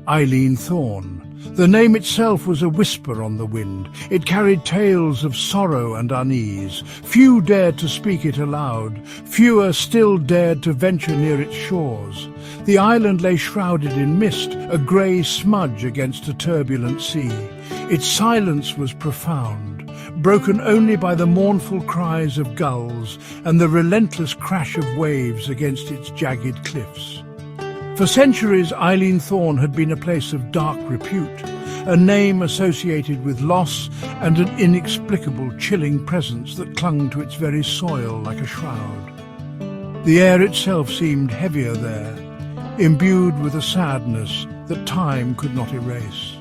Eileen Thorne. The name itself was a whisper on the wind. It carried tales of sorrow and unease. Few dared to speak it aloud. Fewer still dared to venture near its shores. The island lay shrouded in mist, a grey smudge against a turbulent sea. Its silence was profound, broken only by the mournful cries of gulls and the relentless crash of waves against its jagged cliffs. For centuries, Eileen Thorne had been a place of dark repute, a name associated with loss and an inexplicable, chilling presence that clung to its very soil like a shroud. The air itself seemed heavier there, imbued with a sadness that time could not erase.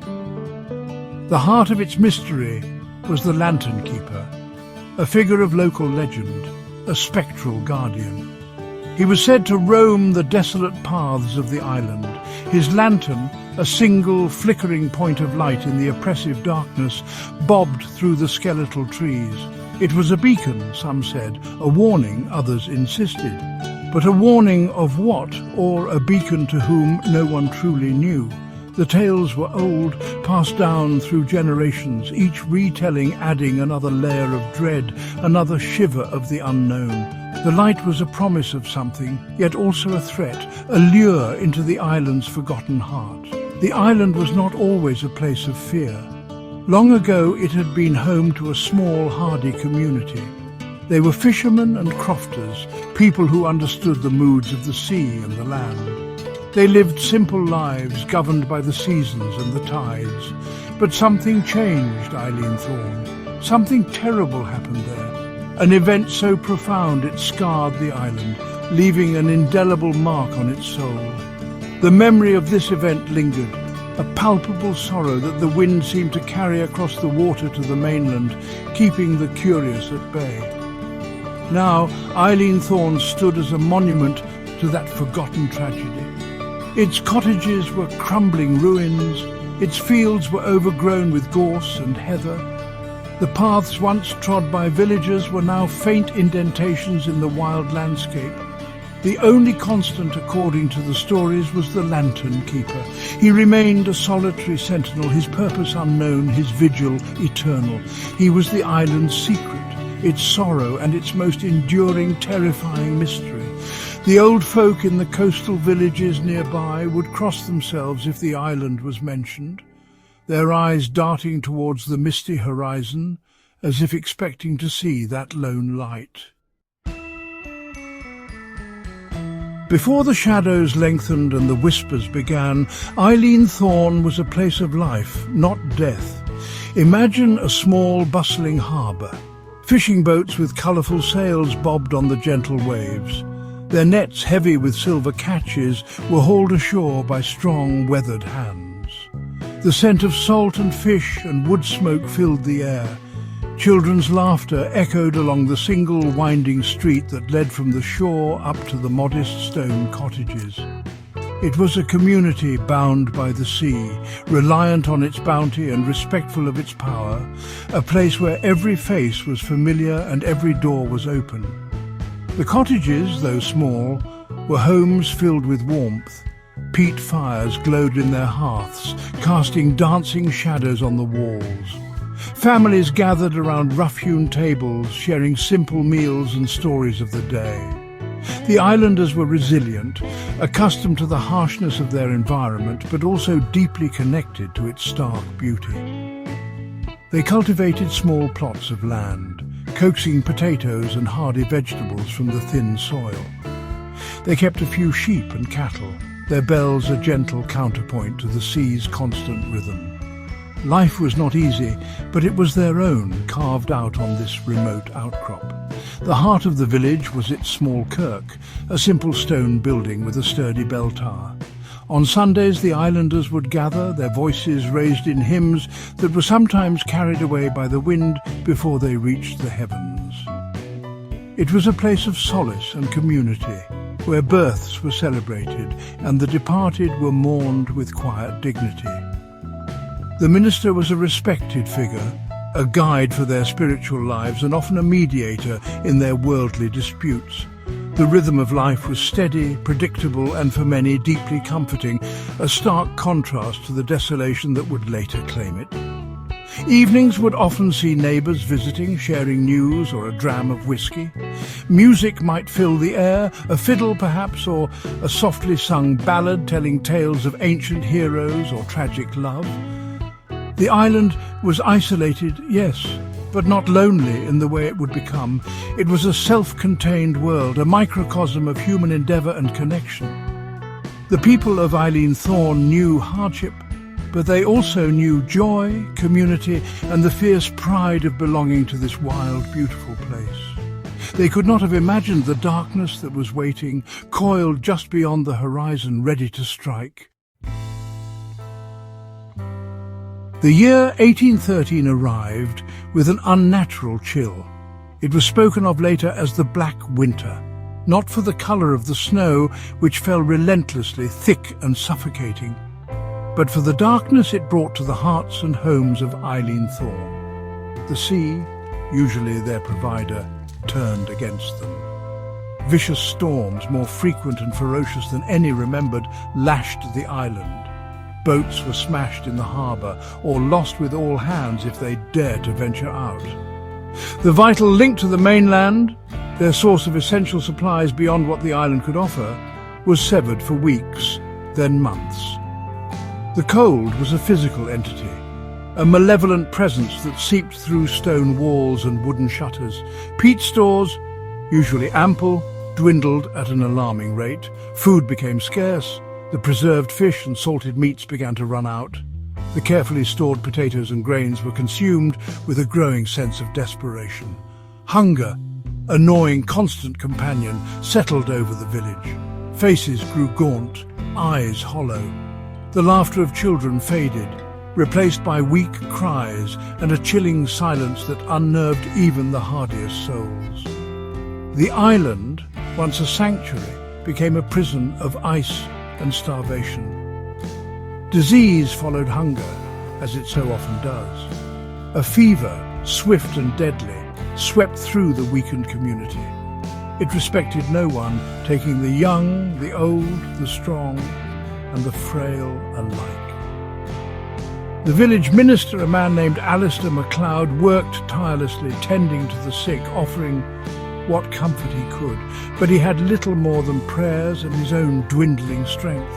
The heart of its mystery was the Lantern Keeper, a figure of local legend, a spectral guardian. He was said to roam the desolate paths of the island. His lantern, a single flickering point of light in the oppressive darkness, bobbed through the skeletal trees. It was a beacon, some said, a warning, others insisted. But a warning of what, or a beacon to whom no one truly knew? The tales were old, passed down through generations, each retelling adding another layer of dread, another shiver of the unknown. The light was a promise of something, yet also a threat, a lure into the island's forgotten heart. The island was not always a place of fear. Long ago it had been home to a small, hardy community. They were fishermen and crofters, people who understood the moods of the sea and the land. They lived simple lives governed by the seasons and the tides. But something changed, Eileen Thorne. Something terrible happened there. An event so profound it scarred the island, leaving an indelible mark on its soul. The memory of this event lingered, a palpable sorrow that the wind seemed to carry across the water to the mainland, keeping the curious at bay. Now, Eileen Thorne stood as a monument to that forgotten tragedy. Its cottages were crumbling ruins, its fields were overgrown with gorse and heather. The paths once trod by villagers were now faint indentations in the wild landscape. The only constant, according to the stories, was the Lantern Keeper. He remained a solitary sentinel, his purpose unknown, his vigil eternal. He was the island's secret, its sorrow and its most enduring, terrifying mystery. The old folk in the coastal villages nearby would cross themselves if the island was mentioned, their eyes darting towards the misty horizon, as if expecting to see that lone light. Before the shadows lengthened and the whispers began, Eileen Thorne was a place of life, not death. Imagine a small, bustling harbour. Fishing boats with colourful sails bobbed on the gentle waves. Their nets, heavy with silver catches, were hauled ashore by strong, weathered hands. The scent of salt and fish and wood smoke filled the air. Children's laughter echoed along the single winding street that led from the shore up to the modest stone cottages. It was a community bound by the sea, reliant on its bounty and respectful of its power, a place where every face was familiar and every door was open. The cottages, though small, were homes filled with warmth. Peat fires glowed in their hearths, casting dancing shadows on the walls. Families gathered around rough-hewn tables, sharing simple meals and stories of the day. The islanders were resilient, accustomed to the harshness of their environment, but also deeply connected to its stark beauty. They cultivated small plots of land, coaxing potatoes and hardy vegetables from the thin soil. They kept a few sheep and cattle, their bells a gentle counterpoint to the sea's constant rhythm. Life was not easy, but it was their own, carved out on this remote outcrop. The heart of the village was its small kirk, a simple stone building with a sturdy bell tower. On Sundays the islanders would gather, their voices raised in hymns that were sometimes carried away by the wind before they reached the heavens. It was a place of solace and community, where births were celebrated and the departed were mourned with quiet dignity. The minister was a respected figure, a guide for their spiritual lives and often a mediator in their worldly disputes. The rhythm of life was steady, predictable, and for many deeply comforting, a stark contrast to the desolation that would later claim it. Evenings would often see neighbours visiting, sharing news or a dram of whiskey. Music might fill the air, a fiddle perhaps, or a softly sung ballad telling tales of ancient heroes or tragic love. The island was isolated, yes, but not lonely in the way it would become. It was a self-contained world, a microcosm of human endeavour and connection. The people of Eilean Thorne knew hardship, but they also knew joy, community, and the fierce pride of belonging to this wild, beautiful place. They could not have imagined the darkness that was waiting, coiled just beyond the horizon, ready to strike. The year 1813 arrived with an unnatural chill. It was spoken of later as the Black Winter, not for the colour of the snow, which fell relentlessly, thick and suffocating, but for the darkness it brought to the hearts and homes of Eilean Thorne. The sea, usually their provider, turned against them. Vicious storms, more frequent and ferocious than any remembered, lashed the island. Boats were smashed in the harbour or lost with all hands if they dared to venture out. The vital link to the mainland, their source of essential supplies beyond what the island could offer, was severed for weeks, then months. The cold was a physical entity, a malevolent presence that seeped through stone walls and wooden shutters. Peat stores, usually ample, dwindled at an alarming rate. Food became scarce. The preserved fish and salted meats began to run out. The carefully stored potatoes and grains were consumed with a growing sense of desperation. Hunger, a gnawing, constant companion, settled over the village. Faces grew gaunt, eyes hollow. The laughter of children faded, replaced by weak cries and a chilling silence that unnerved even the hardiest souls. The island, once a sanctuary, became a prison of ice and starvation. Disease followed hunger, as it so often does. A fever, swift and deadly, swept through the weakened community. It respected no one, taking the young, the old, the strong, and the frail alike. The village minister, a man named Alistair MacLeod, worked tirelessly, tending to the sick, offering what comfort he could, but he had little more than prayers and his own dwindling strength.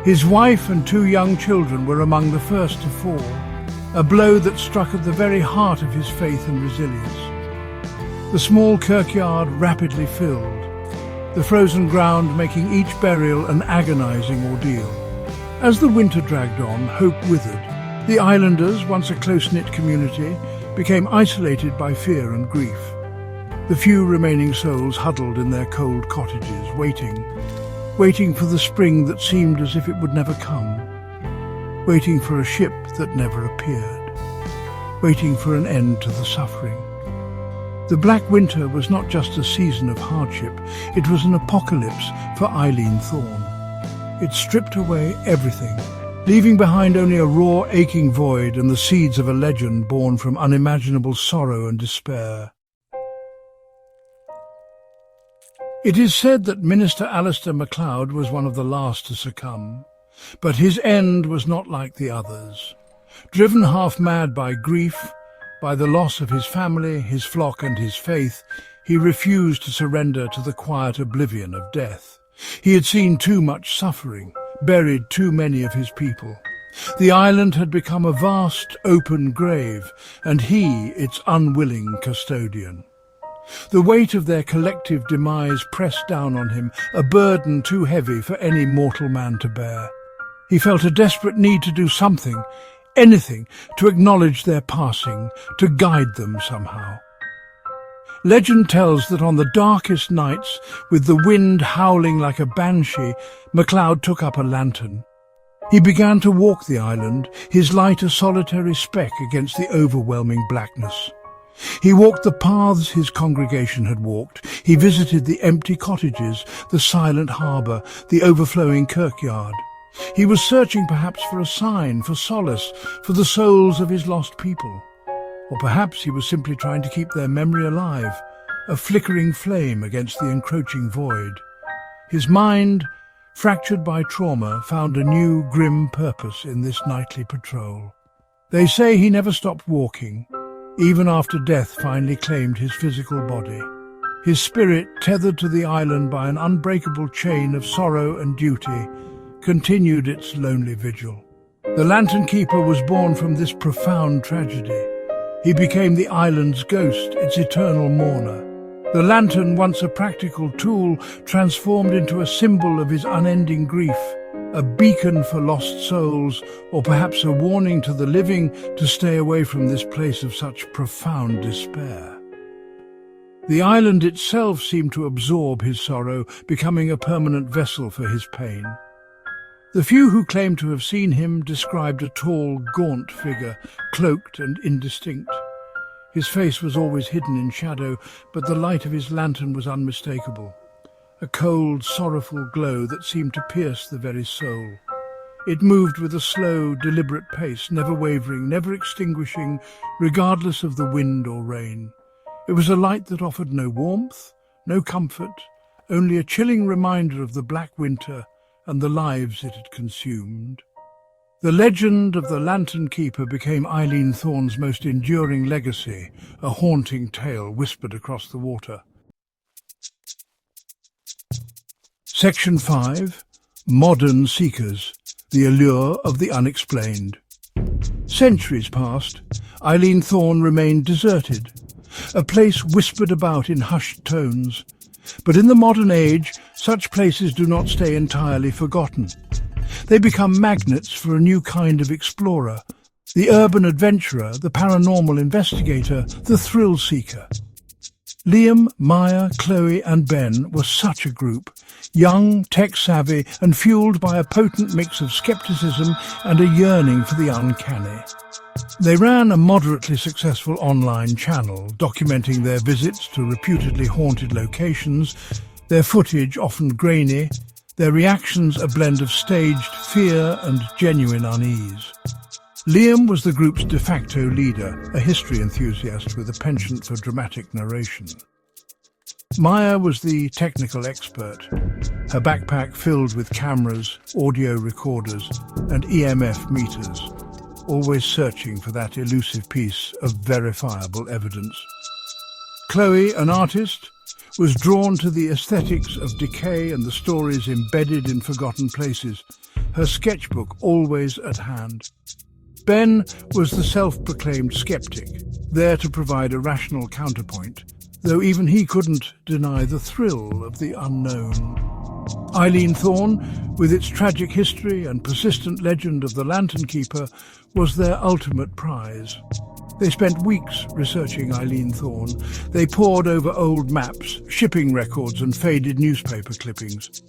His wife and 2 young children were among the first to fall, a blow that struck at the very heart of his faith and resilience. The small kirkyard rapidly filled, the frozen ground making each burial an agonizing ordeal. As the winter dragged on, hope withered. The islanders, once a close-knit community, became isolated by fear and grief. The few remaining souls huddled in their cold cottages, waiting for the spring that seemed as if it would never come, waiting for a ship that never appeared, waiting for an end to the suffering. The Black Winter was not just a season of hardship, it was an apocalypse for Eilean Thorne. It stripped away everything, leaving behind only a raw, aching void and the seeds of a legend born from unimaginable sorrow and despair. It is said that Minister Alistair MacLeod was one of the last to succumb, but his end was not like the others. Driven half mad by grief, by the loss of his family, his flock and his faith, he refused to surrender to the quiet oblivion of death. He had seen too much suffering, buried too many of his people. The island had become a vast, open grave, and he its unwilling custodian. The weight of their collective demise pressed down on him, a burden too heavy for any mortal man to bear. He felt a desperate need to do something, anything, to acknowledge their passing, to guide them somehow. Legend tells that on the darkest nights, with the wind howling like a banshee, MacLeod took up a lantern. He began to walk the island, his light a solitary speck against the overwhelming blackness. He walked the paths his congregation had walked. He visited the empty cottages, the silent harbour, the overflowing kirkyard. He was searching perhaps for a sign, for solace, for the souls of his lost people. Or perhaps he was simply trying to keep their memory alive, a flickering flame against the encroaching void. His mind, fractured by trauma, found a new, grim purpose in this nightly patrol. They say he never stopped walking, even after death finally claimed his physical body. His spirit, tethered to the island by an unbreakable chain of sorrow and duty, continued its lonely vigil. The Lantern Keeper was born from this profound tragedy. He became the island's ghost, its eternal mourner. The lantern, once a practical tool, transformed into a symbol of his unending grief, a beacon for lost souls, or perhaps a warning to the living to stay away from this place of such profound despair. The island itself seemed to absorb his sorrow, becoming a permanent vessel for his pain. The few who claimed to have seen him described a tall, gaunt figure, cloaked and indistinct. His face was always hidden in shadow, but the light of his lantern was unmistakable. A cold, sorrowful glow that seemed to pierce the very soul. It moved with a slow, deliberate pace, never wavering, never extinguishing, regardless of the wind or rain. It was a light that offered no warmth, no comfort, only a chilling reminder of the black winter and the lives it had consumed. The legend of the Lantern Keeper became Eileen Thorne's most enduring legacy, a haunting tale whispered across the water. Section 5. Modern Seekers, the Allure of the Unexplained. Centuries passed. Eileen Thorne remained deserted, a place whispered about in hushed tones. But in the modern age, such places do not stay entirely forgotten. They become magnets for a new kind of explorer, the urban adventurer, the paranormal investigator, the thrill seeker. Liam, Maya, Chloe and Ben were such a group, young, tech-savvy and fueled by a potent mix of skepticism and a yearning for the uncanny. They ran a moderately successful online channel, documenting their visits to reputedly haunted locations, their footage often grainy, their reactions a blend of staged fear and genuine unease. Liam was the group's de facto leader, a history enthusiast with a penchant for dramatic narration. Maya was the technical expert, her backpack filled with cameras, audio recorders and EMF meters, always searching for that elusive piece of verifiable evidence. Chloe, an artist, was drawn to the aesthetics of decay and the stories embedded in forgotten places, her sketchbook always at hand. Ben was the self-proclaimed skeptic, there to provide a rational counterpoint, though even he couldn't deny the thrill of the unknown. Eileen Thorne, with its tragic history and persistent legend of the Lantern Keeper, was their ultimate prize. They spent weeks researching Eileen Thorne. They pored over old maps, shipping records and faded newspaper clippings.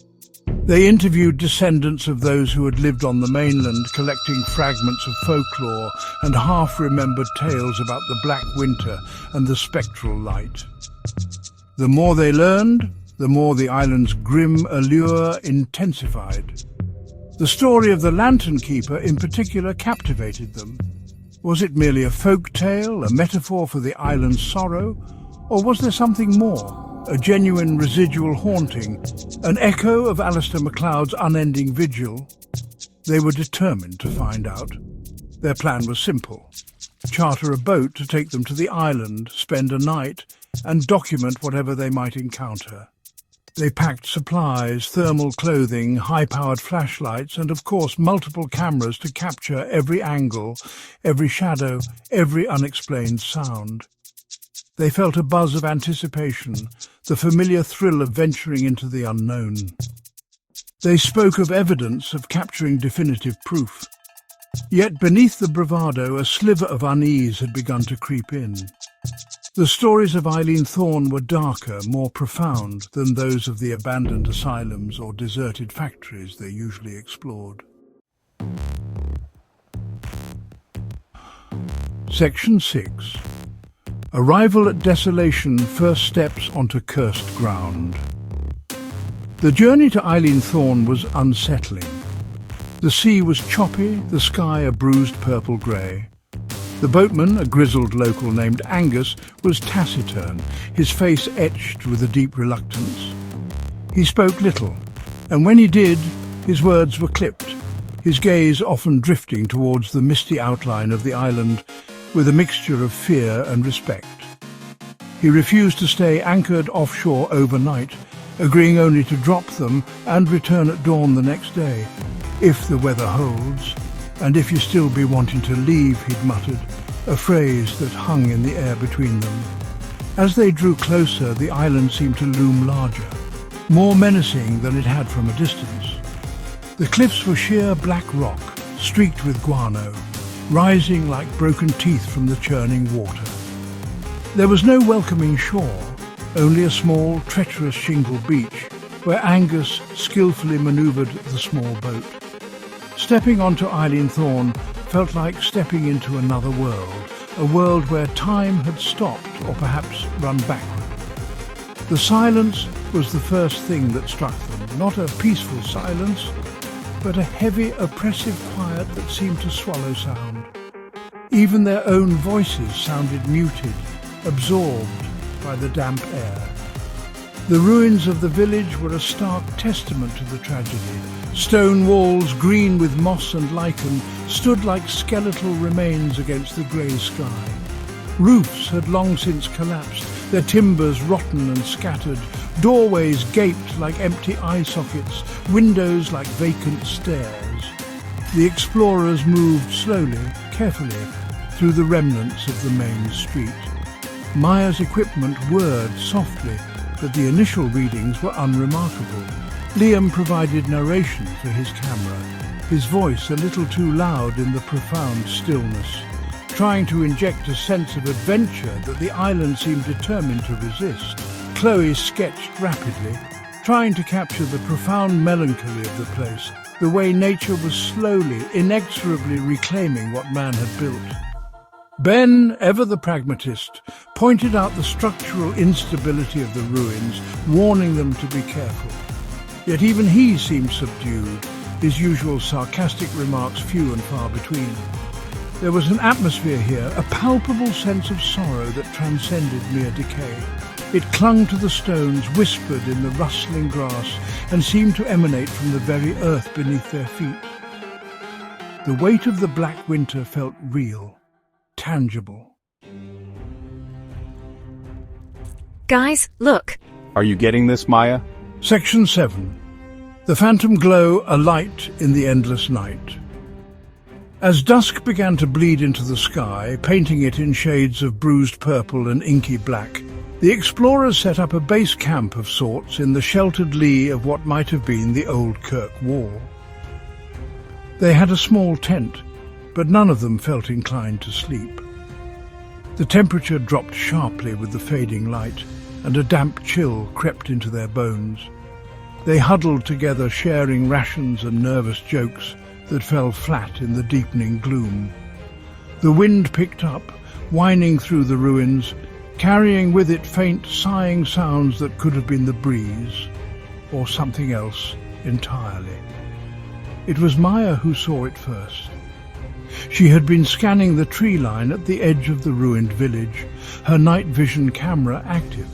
They interviewed descendants of those who had lived on the mainland, collecting fragments of folklore and half-remembered tales about the Black Winter and the spectral light. The more they learned, the more the island's grim allure intensified. The story of the Lantern Keeper in particular captivated them. Was it merely a folk tale, a metaphor for the island's sorrow, or was there something more, a genuine residual haunting, an echo of Alistair MacLeod's unending vigil? They were determined to find out. Their plan was simple: charter a boat to take them to the island, spend a night, and document whatever they might encounter. They packed supplies, thermal clothing, high-powered flashlights, and of course multiple cameras to capture every angle, every shadow, every unexplained sound. They felt a buzz of anticipation, the familiar thrill of venturing into the unknown. They spoke of evidence, of capturing definitive proof. Yet beneath the bravado, a sliver of unease had begun to creep in. The stories of Eileen Thorne were darker, more profound than those of the abandoned asylums or deserted factories they usually explored. Section 6. Arrival at Desolation, First Steps onto Cursed Ground. The journey to Eileen Thorne was unsettling. The sea was choppy, the sky a bruised purple grey. The boatman, a grizzled local named Angus, was taciturn, his face etched with a deep reluctance. He spoke little, and when he did, his words were clipped, his gaze often drifting towards the misty outline of the island with a mixture of fear and respect. He refused to stay anchored offshore overnight, agreeing only to drop them and return at dawn the next day, if the weather holds. "And if you still be wanting to leave," he'd muttered, a phrase that hung in the air between them. As they drew closer, the island seemed to loom larger, more menacing than it had from a distance. The cliffs were sheer black rock, streaked with guano, rising like broken teeth from the churning water. There was no welcoming shore, only a small, treacherous shingle beach, where Angus skillfully manoeuvred the small boat. Stepping onto Eileen Thorne felt like stepping into another world, a world where time had stopped or perhaps run backward. The silence was the first thing that struck them, not a peaceful silence, but a heavy, oppressive quiet that seemed to swallow sound. Even their own voices sounded muted, absorbed by the damp air. The ruins of the village were a stark testament to the tragedy. Stone walls, green with moss and lichen, stood like skeletal remains against the grey sky. Roofs had long since collapsed, their timbers rotten and scattered, doorways gaped like empty eye sockets, windows like vacant stairs. The explorers moved slowly, carefully, through the remnants of the main street. Maya's equipment whirred softly, but the initial readings were unremarkable. Liam provided narration for his camera, his voice a little too loud in the profound stillness, trying to inject a sense of adventure that the island seemed determined to resist. Chloe sketched rapidly, trying to capture the profound melancholy of the place, the way nature was slowly, inexorably reclaiming what man had built. Ben, ever the pragmatist, pointed out the structural instability of the ruins, warning them to be careful. Yet even he seemed subdued, his usual sarcastic remarks few and far between. There was an atmosphere here, a palpable sense of sorrow that transcended mere decay. It clung to the stones, whispered in the rustling grass, and seemed to emanate from the very earth beneath their feet. The weight of the black winter felt real, tangible. Guys, look! Are you getting this, Maya? Section 7. The phantom glow alight in the endless night. As dusk began to bleed into the sky, painting it in shades of bruised purple and inky black, the explorers set up a base camp of sorts in the sheltered lee of what might have been the old Kirk Wall. They had a small tent, but none of them felt inclined to sleep. The temperature dropped sharply with the fading light, and a damp chill crept into their bones. They huddled together, sharing rations and nervous jokes that fell flat in the deepening gloom. The wind picked up, whining through the ruins, carrying with it faint, sighing sounds that could have been the breeze, or something else entirely. It was Maya who saw it first. She had been scanning the tree line at the edge of the ruined village, her night vision camera active.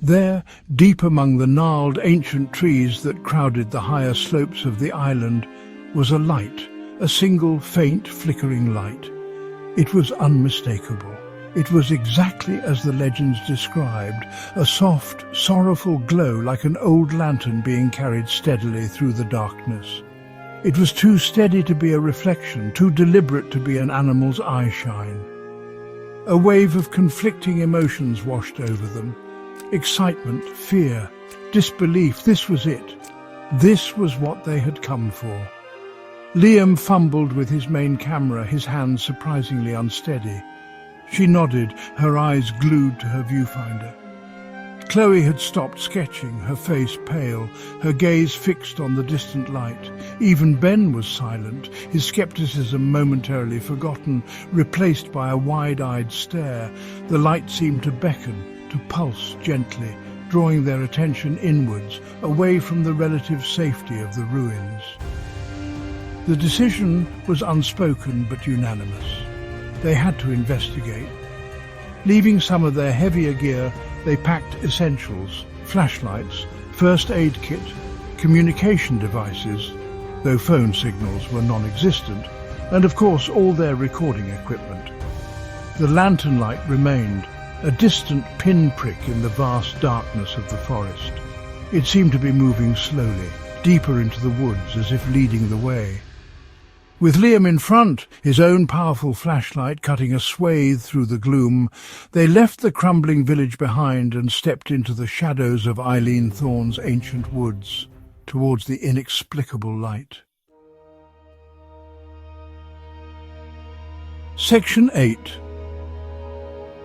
There, deep among the gnarled ancient trees that crowded the higher slopes of the island, was a light, a single faint flickering light. It was unmistakable. It was exactly as the legends described, a soft, sorrowful glow like an old lantern being carried steadily through the darkness. It was too steady to be a reflection, too deliberate to be an animal's eye shine. A wave of conflicting emotions washed over them. Excitement, fear, disbelief, this was it. This was what they had come for. Liam fumbled with his main camera, his hands surprisingly unsteady. She nodded, her eyes glued to her viewfinder. Chloe had stopped sketching, her face pale, her gaze fixed on the distant light. Even Ben was silent, his skepticism momentarily forgotten, replaced by a wide-eyed stare. The light seemed to beckon, to pulse gently, drawing their attention inwards, away from the relative safety of the ruins. The decision was unspoken but unanimous. They had to investigate. Leaving some of their heavier gear, they packed essentials, flashlights, first aid kit, communication devices, though phone signals were non-existent, and of course all their recording equipment. The lantern light remained, a distant pinprick in the vast darkness of the forest. It seemed to be moving slowly, deeper into the woods as if leading the way. With Liam in front, his own powerful flashlight cutting a swathe through the gloom, they left the crumbling village behind and stepped into the shadows of Eileen Thorne's ancient woods, towards the inexplicable light. Section 8.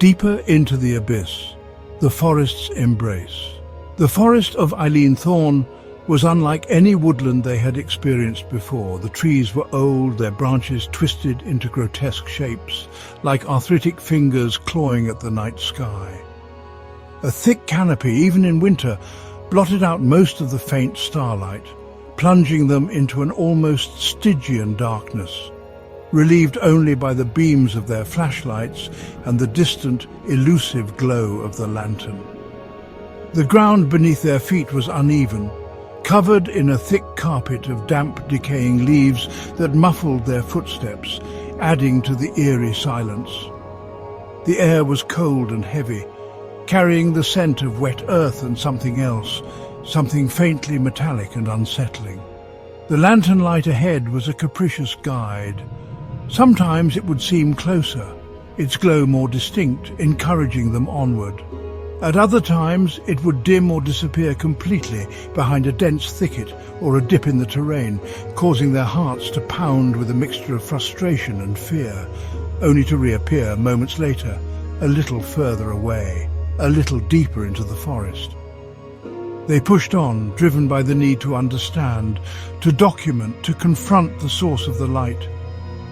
Deeper into the abyss, the forest's embrace. The forest of Eileen Thorne was unlike any woodland they had experienced before. The trees were old, their branches twisted into grotesque shapes, like arthritic fingers clawing at the night sky. A thick canopy, even in winter, blotted out most of the faint starlight, plunging them into an almost Stygian darkness, relieved only by the beams of their flashlights and the distant, elusive glow of the lantern. The ground beneath their feet was uneven, covered in a thick carpet of damp, decaying leaves that muffled their footsteps, adding to the eerie silence. The air was cold and heavy, carrying the scent of wet earth and something else, something faintly metallic and unsettling. The lantern light ahead was a capricious guide. Sometimes it would seem closer, its glow more distinct, encouraging them onward. At other times, it would dim or disappear completely behind a dense thicket or a dip in the terrain, causing their hearts to pound with a mixture of frustration and fear, only to reappear moments later, a little further away, a little deeper into the forest. They pushed on, driven by the need to understand, to document, to confront the source of the light.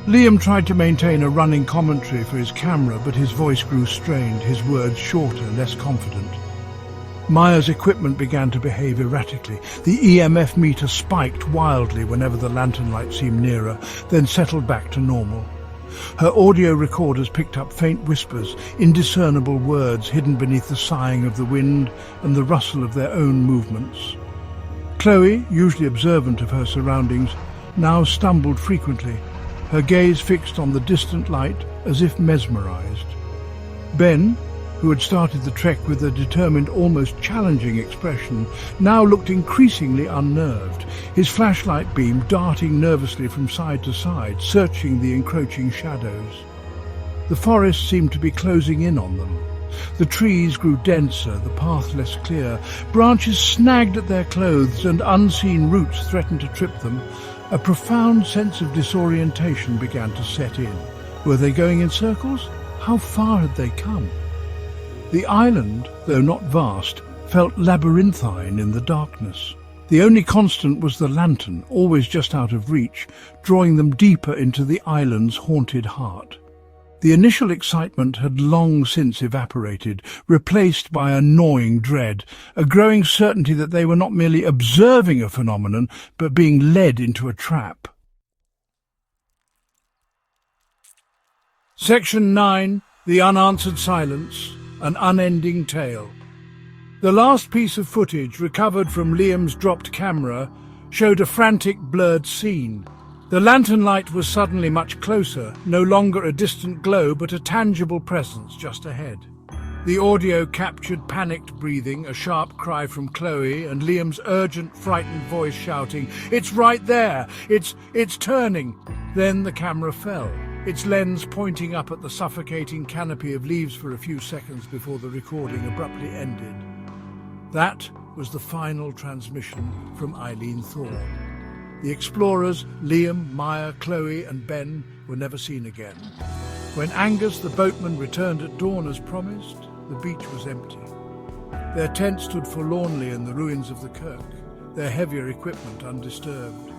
Liam tried to maintain a running commentary for his camera, but his voice grew strained, his words shorter, less confident. Maya's equipment began to behave erratically. The EMF meter spiked wildly whenever the lantern light seemed nearer, then settled back to normal. Her audio recorders picked up faint whispers, indiscernible words hidden beneath the sighing of the wind and the rustle of their own movements. Chloe, usually observant of her surroundings, now stumbled frequently, her gaze fixed on the distant light as if mesmerized. Ben, who had started the trek with a determined, almost challenging expression, now looked increasingly unnerved, his flashlight beam darting nervously from side to side, searching the encroaching shadows. The forest seemed to be closing in on them. The trees grew denser, the path less clear, branches snagged at their clothes and unseen roots threatened to trip them. A profound sense of disorientation began to set in. Were they going in circles? How far had they come? The island, though not vast, felt labyrinthine in the darkness. The only constant was the lantern, always just out of reach, drawing them deeper into the island's haunted heart. The initial excitement had long since evaporated, replaced by a gnawing dread, a growing certainty that they were not merely observing a phenomenon, but being led into a trap. Section 9. The Unanswered Silence. An Unending Tale. The last piece of footage recovered from Liam's dropped camera showed a frantic, blurred scene. The lantern light was suddenly much closer, no longer a distant glow but a tangible presence just ahead. The audio captured panicked breathing, a sharp cry from Chloe, and Liam's urgent, frightened voice shouting, "It's right there! It's turning!" Then the camera fell, its lens pointing up at the suffocating canopy of leaves for a few seconds before the recording abruptly ended. That was the final transmission from Eileen Thorne. The explorers, Liam, Maya, Chloe and Ben, were never seen again. When Angus, the boatman, returned at dawn as promised, the beach was empty. Their tent stood forlornly in the ruins of the kirk, their heavier equipment undisturbed.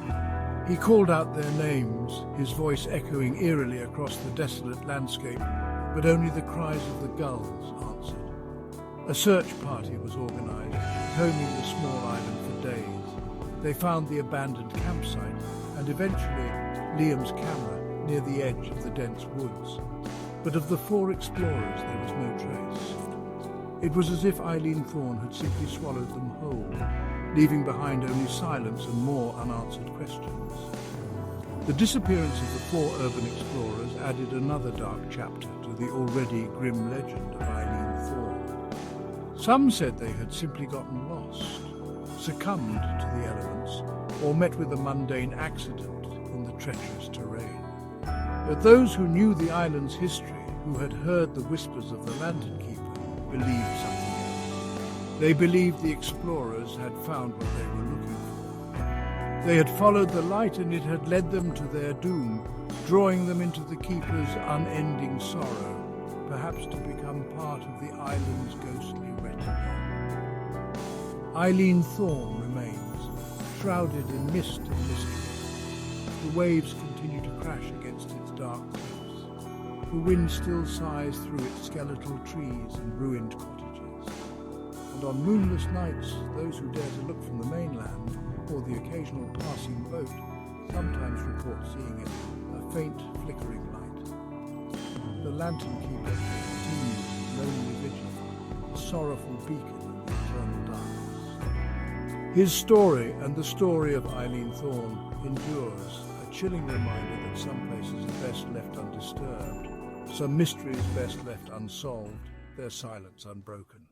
He called out their names, his voice echoing eerily across the desolate landscape, but only the cries of the gulls answered. A search party was organized, combing the small island for days. They found the abandoned campsite, and eventually Liam's camera, near the edge of the dense woods, but of the four explorers there was no trace. It was as if Eileen Thorne had simply swallowed them whole, leaving behind only silence and more unanswered questions. The disappearance of the four urban explorers added another dark chapter to the already grim legend of Eileen Thorne. Some said they had simply gotten lost, succumbed to the elements, or met with a mundane accident in the treacherous terrain. But those who knew the island's history, who had heard the whispers of the Lantern Keeper, believed something else. They believed the explorers had found what they were looking for. They had followed the light and it had led them to their doom, drawing them into the Keeper's unending sorrow, perhaps to become part of the island's ghostly retinue. Eileen Thorne remains, shrouded in mist and mystery. The waves continue to crash against its dark cliffs. The wind still sighs through its skeletal trees and ruined cottages. And on moonless nights, those who dare to look from the mainland, or the occasional passing boat, sometimes report seeing it, a faint flickering light. The Lantern Keeper continues lonely vigil, a sorrowful beacon in the eternal darkness. His story and the story of Eileen Thorne endures, a chilling reminder that some places are best left undisturbed, some mysteries best left unsolved, their silence unbroken.